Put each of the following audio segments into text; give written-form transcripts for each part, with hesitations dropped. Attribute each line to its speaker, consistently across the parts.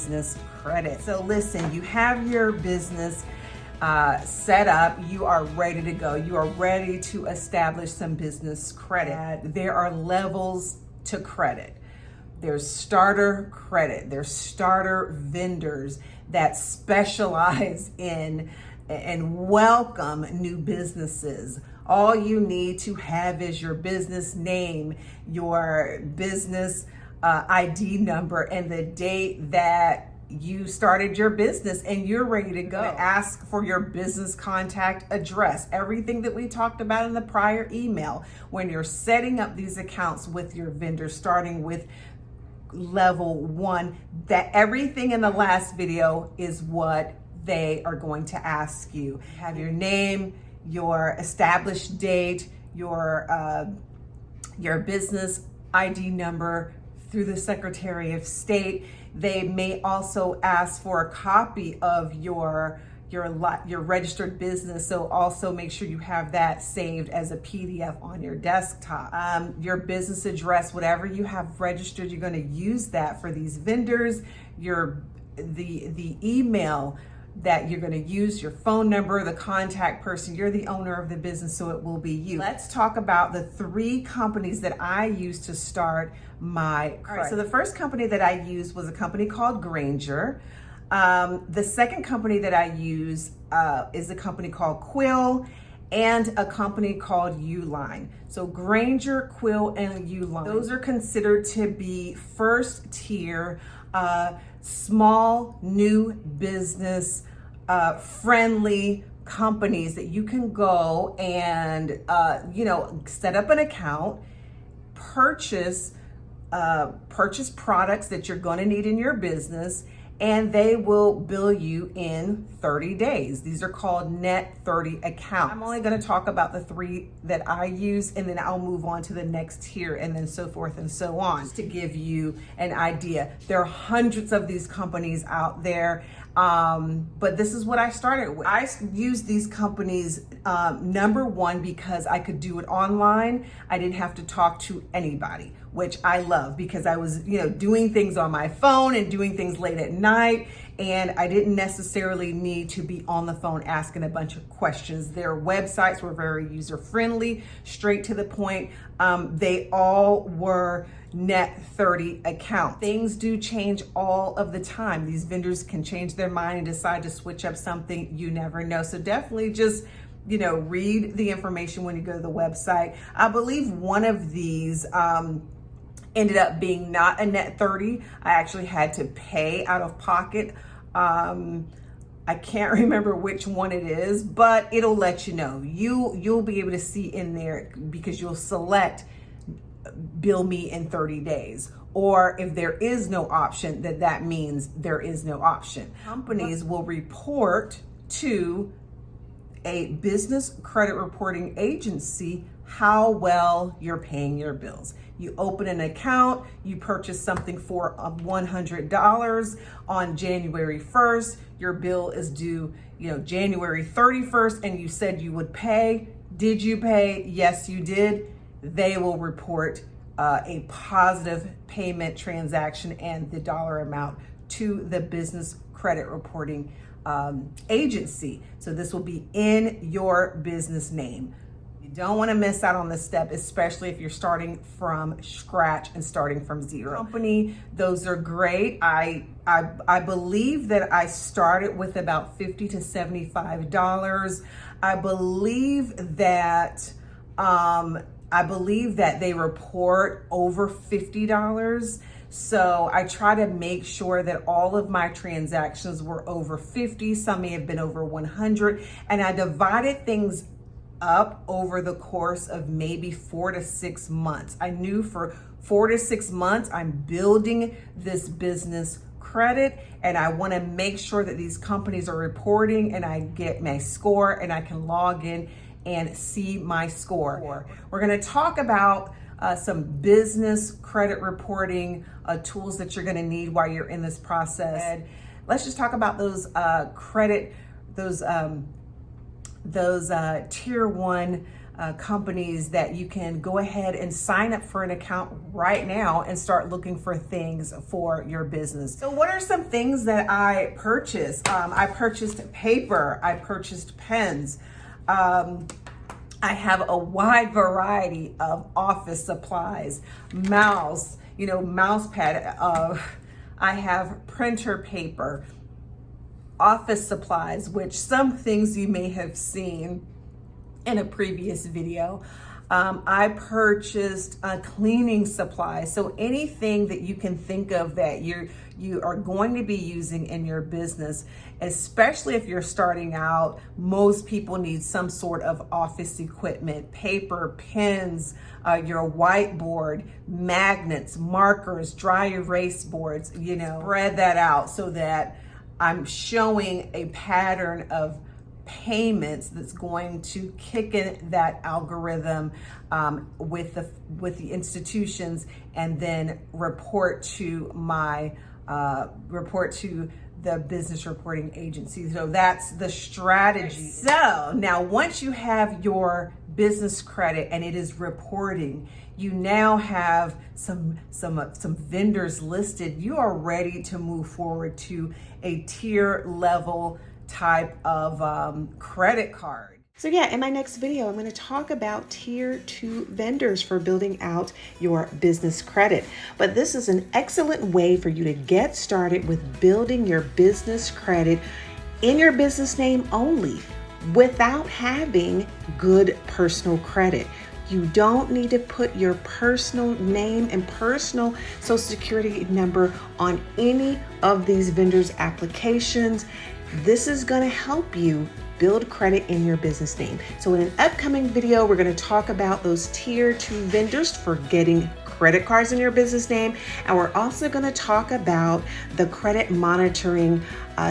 Speaker 1: business credit. So listen, you have your business set up, you are ready to go. You are ready to establish some business credit. There are levels to credit. There's starter credit. There's starter vendors that specialize in and welcome new businesses. All you need to have is your business name, your business ID number, and the date that you started your business, and you're ready to go. Ask for your business contact address, everything that we talked about in the prior email. When you're setting up these accounts with your vendors, starting with level 1, that everything in the last video is what they are going to ask you. Have your name, your established date, your business ID number through the Secretary of State. They may also ask for a copy of your registered business, so also make sure you have that saved as a PDF on your desktop. Your business address, whatever you have registered, you're going to use that for these vendors. The email that you're going to use, your phone number, the contact person, you're the owner of the business, so it will be you. Let's talk about the 3 companies that I used to start my credit. All right, so the first company that I used was a company called Granger. The second company that I use is a company called Quill and a company called Uline. So Granger, Quill, and Uline, those are considered to be first tier, small, new business, friendly companies that you can go and, set up an account, purchase products that you're going to need in your business, and they will bill you in 30 days. These are called net 30 accounts. I'm only going to talk about the 3 that I use, and then I'll move on to the next tier, and then so forth and so on. Just to give you an idea, there are hundreds of these companies out there, but this is what I started with. I used these companies, number 1, because I could do it online. I didn't have to talk to anybody, which I love, because I was, doing things on my phone and doing things late at night, and I didn't necessarily need to be on the phone asking a bunch of questions. Their websites were very user-friendly, straight to the point. They all were net 30 accounts. Things do change all of the time. These vendors can change their mind and decide to switch up something. You never know. So definitely just read the information when you go to the website. I believe one of these ended up being not a net 30. I actually had to pay out of pocket. I can't remember which one it is, but it'll let you know. You'll be able to see in there, because you'll select bill me in 30 days. Or if there is no option, that means there is no option. Companies will report to a business credit reporting agency how well you're paying your bills. You open an account, you purchase something for $100 on January 1st, your bill is due, January 31st, and you said you would pay. Did you pay? Yes, you did. They will report a positive payment transaction and the dollar amount to the business credit reporting agency. So this will be in your business name. You don't want to miss out on this step, especially if you're starting from scratch and starting from zero. Company, those are great. I believe that I started with about $50 to $75. I believe that they report over $50. So I try to make sure that all of my transactions were over 50. Some may have been over 100. And I divided things up over the course of maybe 4 to 6 months. I knew for 4 to 6 months, I'm building this business credit, and I want to make sure that these companies are reporting and I get my score and I can log in and see my score. We're going to talk about some business credit reporting tools that you're going to need while you're in this process. Let's just talk about those those tier 1 companies that you can go ahead and sign up for an account right now and start looking for things for your business. So what are some things that I purchased? I purchased paper, I purchased pens. I have a wide variety of office supplies, mouse pad. I have printer paper, office supplies, which some things you may have seen in a previous video. I purchased cleaning supplies. So anything that you can think of that you are going to be using in your business, especially if you're starting out. Most people need some sort of office equipment, paper, pens, your whiteboard, magnets, markers, dry erase boards, spread that out so that I'm showing a pattern of payments that's going to kick in that algorithm with the institutions, and then report to the business reporting agency. So that's the strategy. So now once you have your business credit and it is reporting, you now have some vendors listed. You are ready to move forward to a tier level type of credit card.
Speaker 2: So yeah, in my next video, I'm going to talk about tier 2 vendors for building out your business credit. But this is an excellent way for you to get started with building your business credit in your business name only, without having good personal credit. You don't need to put your personal name and personal social security number on any of these vendors' applications. This is going to help you build credit in your business name. So in an upcoming video, we're going to talk about those tier 2 vendors for getting credit cards in your business name. And we're also going to talk about the credit monitoring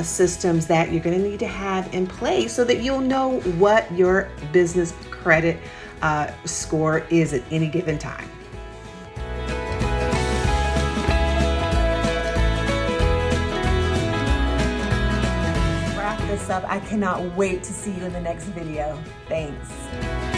Speaker 2: systems that you're going to need to have in place so that you'll know what your business credit score is at any given time.
Speaker 1: Wrap this up. I cannot wait to see you in the next video. Thanks.